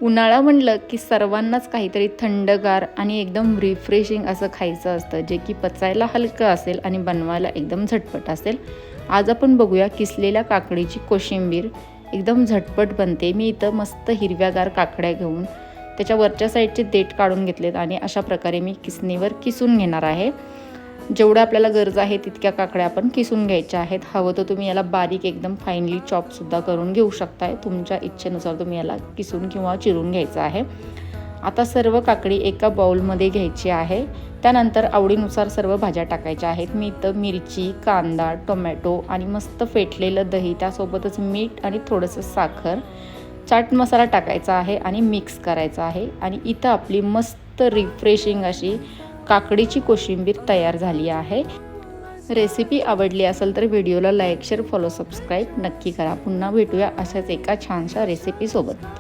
उन्हाळा म्हणलं की सर्वांनाच काहीतरी थंडगार आणि एकदम रिफ्रेशिंग असं खायचं असतं, जे की पचायला हलकं असेल आणि बनवायला एकदम झटपट असेल. आज आपण बघूया किसलेल्या काकडीची कोशिंबीर. एकदम झटपट बनते. मी इथं मस्त हिरव्यागार काकड्या घेऊन त्याच्या वरच्या साईडचे देठ काढून घेतलेत आणि अशा प्रकारे मी किसणीवर किसून घेणार आहे. जेवढं आपल्याला गरज आहे तितक्या काकड्या आपण किसून घ्यायच्या आहेत. हवं तर तुम्ही याला बारीक एकदम फाईनली चॉपसुद्धा करून घेऊ शकताय. तुमच्या इच्छेनुसार तुम्ही याला किसून किंवा चिरून घ्यायचं आहे. आता सर्व काकडी एका बाउलमध्ये घ्यायची आहे. त्यानंतर आवडीनुसार सर्व भाज्या टाकायच्या आहेत. मी इथं मिरची, कांदा, टोमॅटो आणि मस्त फेटलेलं दही, त्यासोबतच मीठ आणि थोडंसं साखर, चाट मसाला टाकायचा आहे आणि मिक्स करायचा आहे. आणि इथं आपली मस्त रिफ्रेशिंग अशी काकडीची कोशिंबीर तयार झाली आहे. रेसिपी आवडली असेल तर व्हिडिओला लाईक, शेअर, फॉलो, सबस्क्राईब नक्की करा. पुन्हा भेटूया अशाच एका छानशा रेसिपीसोबत.